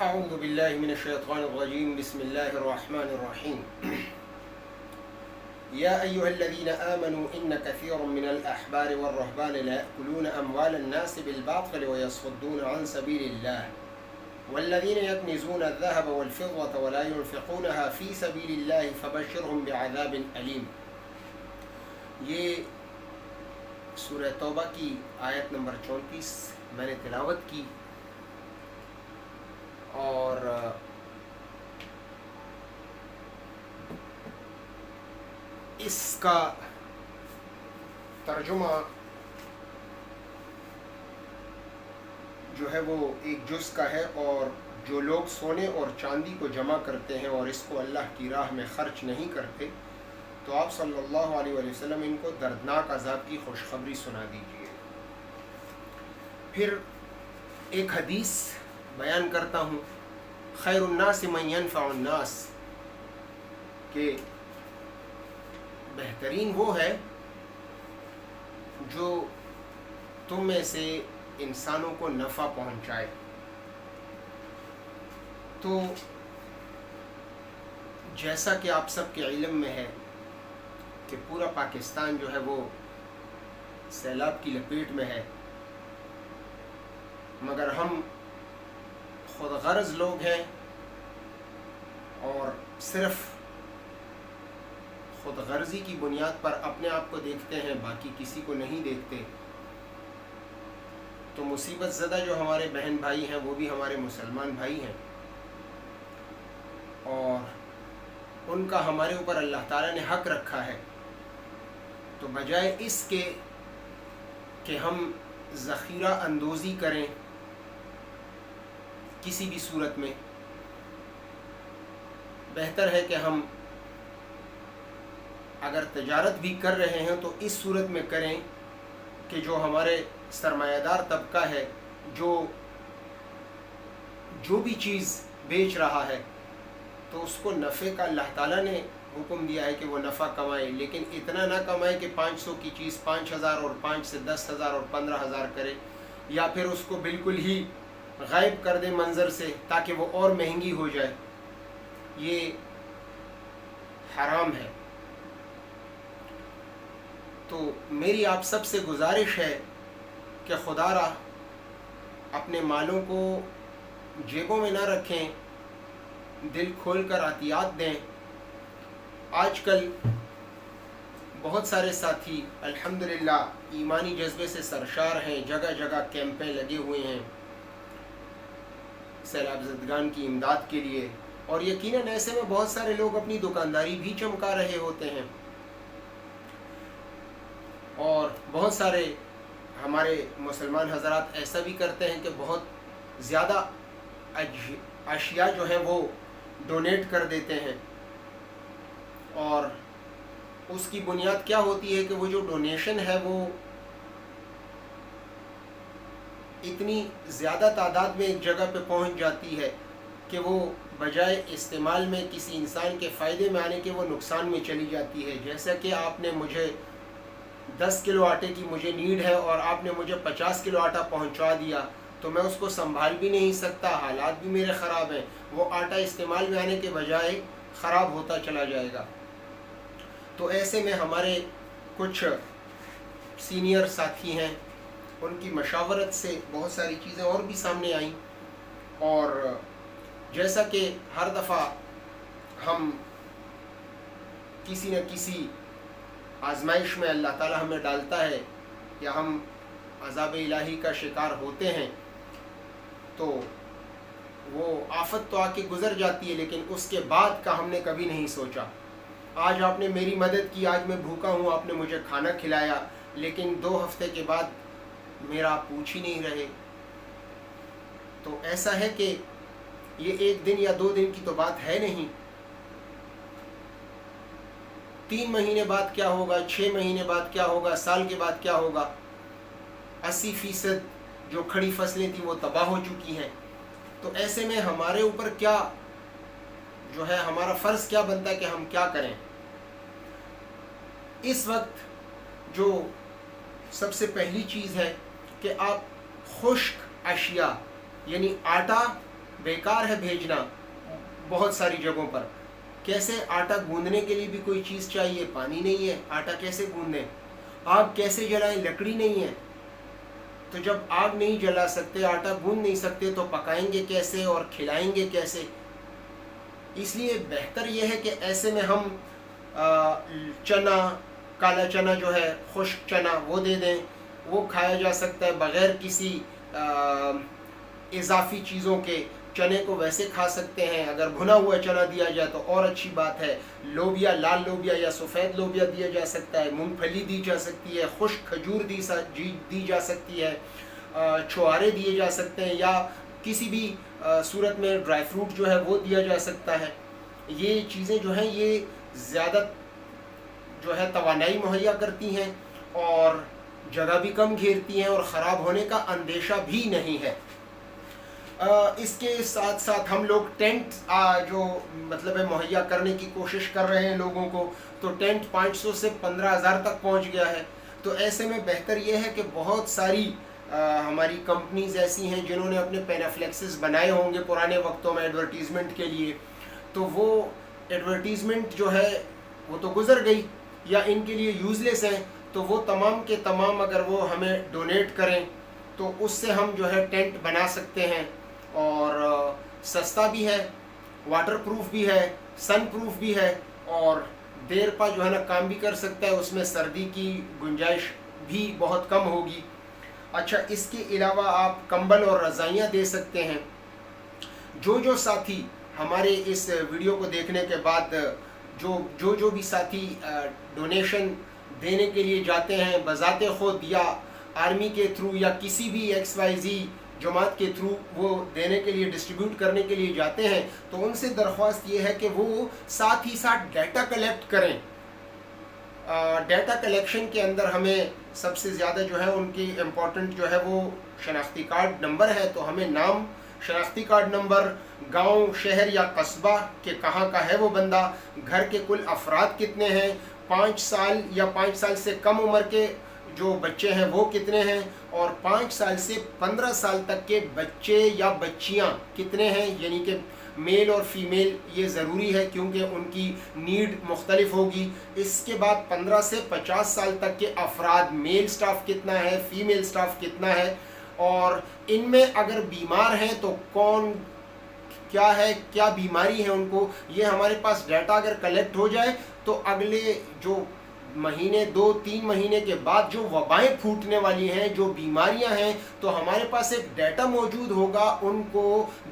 اعوذ باللہ من الشیطان الرجیم بسم اللہ الرحمن الرحیم یا ایہا الذین آمنوا ان کثیرا من الاحبار والرہبان لا یأکلون اموال الناس بالباطل ویصدون عن سبیل اللہ والذین یکنزون الذهب والفضة ولا ينفقونها في سبیل اللہ فبشرهم بعذاب علیم۔ یہ سورہ توبہ کی آیت نمبر 34 میں نے تلاوت کی، اور اس کا ترجمہ جو ہے وہ ایک جز کا ہے، اور جو لوگ سونے اور چاندی کو جمع کرتے ہیں اور اس کو اللہ کی راہ میں خرچ نہیں کرتے تو آپ صلی اللہ علیہ وآلہ وسلم ان کو دردناک عذاب کی خوشخبری سنا دیجیے۔ پھر ایک حدیث بیان کرتا ہوں، خیر الناس من ينفع الناس، کہ بہترین وہ ہے جو تم میں سے انسانوں کو نفع پہنچائے۔ تو جیسا کہ آپ سب کے علم میں ہے کہ پورا پاکستان جو ہے وہ سیلاب کی لپیٹ میں ہے، مگر ہم خود غرض لوگ ہیں اور صرف خود غرضی کی بنیاد پر اپنے آپ کو دیکھتے ہیں، باقی کسی کو نہیں دیکھتے۔ تو مصیبت زدہ جو ہمارے بہن بھائی ہیں وہ بھی ہمارے مسلمان بھائی ہیں، اور ان کا ہمارے اوپر اللہ تعالیٰ نے حق رکھا ہے۔ تو بجائے اس کے کہ ہم ذخیرہ اندوزی کریں کسی بھی صورت میں، بہتر ہے کہ ہم اگر تجارت بھی کر رہے ہیں تو اس صورت میں کریں کہ جو ہمارے سرمایہ دار طبقہ ہے، جو بھی چیز بیچ رہا ہے تو اس کو نفع کا اللہ تعالیٰ نے حکم دیا ہے کہ وہ نفع کمائے، لیکن اتنا نہ کمائے کہ 500 کی چیز 5000 اور 5 سے 10,000 اور 15,000 کرے، یا پھر اس کو بالکل ہی غائب کر دے منظر سے تاکہ وہ اور مہنگی ہو جائے۔ یہ حرام ہے۔ تو میری آپ سب سے گزارش ہے کہ خدا را اپنے مالوں کو جیبوں میں نہ رکھیں، دل کھول کر عطیات دیں۔ آج کل بہت سارے ساتھی الحمدللہ ایمانی جذبے سے سرشار ہیں، جگہ جگہ کیمپیں لگے ہوئے ہیں سیلاب زدگان کی امداد کے لیے، اور یقیناً ایسے میں بہت سارے لوگ اپنی دکانداری بھی چمکا رہے ہوتے ہیں، اور بہت سارے ہمارے مسلمان حضرات ایسا بھی کرتے ہیں کہ بہت زیادہ اشیاء جو ہیں وہ ڈونیٹ کر دیتے ہیں، اور اس کی بنیاد کیا ہوتی ہے کہ وہ جو ڈونیشن ہے وہ اتنی زیادہ تعداد میں ایک جگہ پہ پہنچ جاتی ہے کہ وہ بجائے استعمال میں کسی انسان کے فائدے میں آنے کے وہ نقصان میں چلی جاتی ہے۔ جیسا کہ آپ نے مجھے 10 کلو آٹے کی مجھے نیڈ ہے اور آپ نے مجھے 50 کلو آٹا پہنچا دیا، تو میں اس کو سنبھال بھی نہیں سکتا، حالات بھی میرے خراب ہیں، وہ آٹا استعمال میں آنے کے بجائے خراب ہوتا چلا جائے گا۔ تو ایسے میں ہمارے کچھ سینئر ساتھی ہیں، ان کی مشاورت سے بہت ساری چیزیں اور بھی سامنے آئیں، اور جیسا کہ ہر دفعہ ہم کسی نہ کسی آزمائش میں اللہ تعالیٰ ہمیں ڈالتا ہے یا ہم عذاب الہی کا شکار ہوتے ہیں، تو وہ آفت تو آ کے گزر جاتی ہے، لیکن اس کے بعد کا ہم نے کبھی نہیں سوچا۔ آج آپ نے میری مدد کی، آج میں بھوکا ہوں، آپ نے مجھے کھانا کھلایا، لیکن 2 ہفتے کے بعد میرا آپ پوچھ ہی نہیں رہے۔ تو ایسا ہے کہ یہ 1 دن یا 2 دن کی تو بات ہے نہیں، 3 مہینے بعد کیا ہوگا، 6 مہینے بعد کیا ہوگا، سال کے بعد کیا ہوگا۔ 80% جو کھڑی فصلیں تھیں وہ تباہ ہو چکی ہیں۔ تو ایسے میں ہمارے اوپر کیا جو ہے، ہمارا فرض کیا بنتا ہے کہ ہم کیا کریں۔ اس وقت جو سب سے پہلی چیز ہے کہ آپ خشک اشیاء یعنی آٹا بیکار ہے بھیجنا بہت ساری جگہوں پر. کیسے آٹا گوندنے کے لیے بھی کوئی چیز چاہیے, پانی نہیں ہے, آٹا کیسے گوندیں؟ آگ کیسے جلائیں؟ لکڑی نہیں ہے. تو جب آگ نہیں جلا سکتے, آٹا گوند نہیں سکتے, تو پکائیں گے کیسے اور کھلائیں گے کیسے؟ اس لیے بہتر یہ ہے کہ ایسے میں ہم چنا, کالا چنا جو ہے, خشک چنا, وہ دے دیں. وہ کھایا جا سکتا ہے بغیر کسی اضافی چیزوں کے. چنے کو ویسے کھا سکتے ہیں. اگر بھنا ہوا چنا دیا جائے تو اور اچھی بات ہے. لوبیا, لال لوبیا یا سفید لوبیا دیا جا سکتا ہے. مونگ پھلی دی جا سکتی ہے. خشک کھجور دی جا سکتی ہے. چھوارے دیے جا سکتے ہیں, یا کسی بھی صورت میں ڈرائی فروٹ جو ہے وہ دیا جا سکتا ہے. یہ چیزیں جو ہیں یہ زیادہ جو ہے توانائی مہیا کرتی ہیں اور جگہ بھی کم گھیرتی ہیں اور خراب ہونے کا اندیشہ بھی نہیں ہے. اس کے ساتھ ساتھ ہم لوگ ٹینٹ جو مطلب ہے مہیا کرنے کی کوشش کر رہے ہیں لوگوں کو. تو ٹینٹ 500 سے 15,000 تک پہنچ گیا ہے. تو ایسے میں بہتر یہ ہے کہ بہت ساری ہماری کمپنیز ایسی ہیں جنہوں نے اپنے پینافلیکسز بنائے ہوں گے پرانے وقتوں میں ایڈورٹیزمنٹ کے لیے. تو وہ ایڈورٹیزمنٹ جو ہے وہ تو گزر گئی یا ان کے لیے یوز لیس ہیں. تو وہ تمام کے تمام اگر وہ ہمیں ڈونیٹ کریں تو اس سے ہم جو ہے ٹینٹ بنا سکتے ہیں. اور سستا بھی ہے, واٹر پروف بھی ہے, سن پروف بھی ہے, اور دیر پا جو ہے نا کام بھی کر سکتا ہے. اس میں سردی کی گنجائش بھی بہت کم ہوگی. اچھا, اس کے علاوہ آپ کمبل اور رضائیاں دے سکتے ہیں. جو ساتھی ہمارے اس ویڈیو کو دیکھنے کے بعد جو بھی ساتھی ڈونیشن دینے کے لیے جاتے ہیں بذات خود یا آرمی کے تھرو یا کسی بھی XYZ جماعت کے تھرو وہ دینے کے لیے ڈسٹریبیوٹ کرنے کے لیے جاتے ہیں, تو ان سے درخواست یہ ہے کہ وہ ساتھ ہی ساتھ ڈیٹا کلیکٹ کریں. ڈیٹا کلیکشن کے اندر ہمیں سب سے زیادہ جو ہے ان کی امپورٹنٹ جو ہے وہ شناختی کارڈ نمبر ہے. تو ہمیں نام, شناختی کارڈ نمبر, گاؤں, شہر یا قصبہ کہ کہاں کا ہے وہ بندہ, گھر کے کل افراد کتنے ہیں, 5 سال یا 5 سال سے کم عمر کے جو بچے ہیں وہ کتنے ہیں, اور 5 سال سے 15 سال تک کے بچے یا بچیاں کتنے ہیں. یعنی کہ میل اور فیمیل یہ ضروری ہے کیونکہ ان کی نیڈ مختلف ہوگی. اس کے بعد 15 سے 50 سال تک کے افراد, میل سٹاف کتنا ہے, فیمیل سٹاف کتنا ہے, اور ان میں اگر بیمار ہیں تو کون کیا ہے, کیا بیماری ہے ان کو. یہ ہمارے پاس ڈیٹا اگر کلیکٹ ہو جائے تو اگلے جو مہینے 2-3 مہینے کے بعد جو وبائیں پھوٹنے والی ہیں, جو بیماریاں ہیں, تو ہمارے پاس ایک ڈیٹا موجود ہوگا ان کو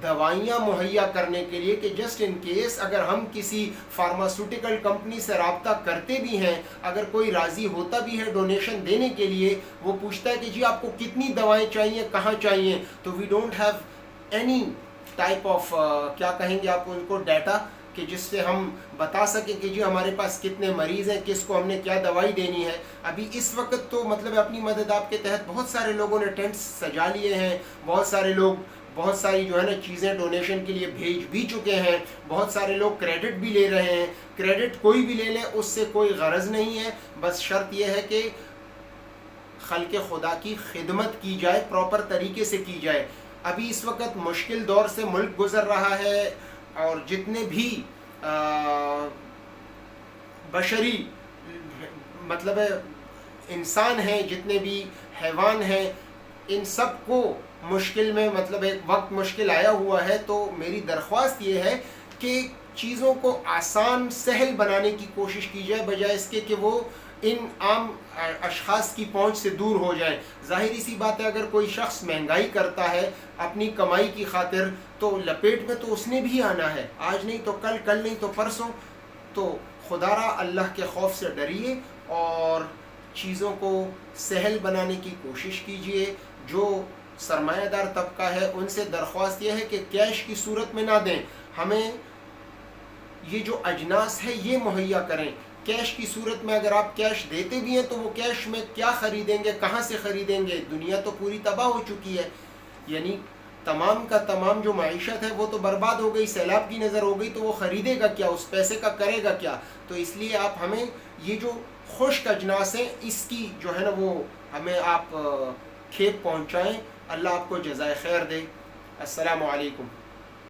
دوائیاں مہیا کرنے کے لیے کہ جسٹ ان کیس اگر ہم کسی فارماسیوٹیکل کمپنی سے رابطہ کرتے بھی ہیں, اگر کوئی راضی ہوتا بھی ہے ڈونیشن دینے کے لیے, وہ پوچھتا ہے کہ جی آپ کو کتنی دوائیں چاہیے, کہاں چاہیے, تو we don't have any type of کیا کہیں گے آپ ان کو ڈیٹا کہ جس سے ہم بتا سکیں کہ جی ہمارے پاس کتنے مریض ہیں, کس کو ہم نے کیا دوائی دینی ہے. ابھی اس وقت تو مطلب اپنی مدد آپ کے تحت بہت سارے لوگوں نے ٹینٹس سجا لیے ہیں, بہت سارے لوگ بہت ساری جو ہے نا چیزیں ڈونیشن کے لیے بھیج بھی چکے ہیں, بہت سارے لوگ کریڈٹ بھی لے رہے ہیں. کریڈٹ کوئی بھی لے لے, اس سے کوئی غرض نہیں ہے, بس شرط یہ ہے کہ خلق خدا کی خدمت کی جائے, پراپر طریقے سے کی جائے. ابھی اس وقت مشکل دور سے ملک گزر رہا ہے, اور جتنے بھی بشری مطلب انسان ہیں, جتنے بھی حیوان ہیں, ان سب کو مشکل میں مطلب ایک وقت مشکل آیا ہوا ہے. تو میری درخواست یہ ہے کہ چیزوں کو آسان سہل بنانے کی کوشش کی جائے, بجائے اس کے کہ وہ ان عام اشخاص کی پہنچ سے دور ہو جائیں. ظاہری سی بات ہے, اگر کوئی شخص مہنگائی کرتا ہے اپنی کمائی کی خاطر, تو لپیٹ میں تو اس نے بھی آنا ہے, آج نہیں تو کل, کل نہیں تو پرسوں. تو خدا را اللہ کے خوف سے ڈریے اور چیزوں کو سہل بنانے کی کوشش کیجیے. جو سرمایہ دار طبقہ ہے ان سے درخواست یہ ہے کہ کیش کی صورت میں نہ دیں, ہمیں یہ جو اجناس ہے یہ مہیا کریں. کیش کی صورت میں اگر آپ کیش دیتے بھی ہیں تو وہ کیش میں کیا خریدیں گے, کہاں سے خریدیں گے؟ دنیا تو پوری تباہ ہو چکی ہے, یعنی تمام کا تمام جو معیشت ہے وہ تو برباد ہو گئی, سیلاب کی نظر ہو گئی, تو وہ خریدے گا کیا, اس پیسے کا کرے گا کیا؟ تو اس لیے آپ ہمیں یہ جو خشک اجناس ہیں اس کی جو ہے نا وہ ہمیں آپ کھیپ پہنچائیں. اللہ آپ کو جزائے خیر دے. السلام علیکم.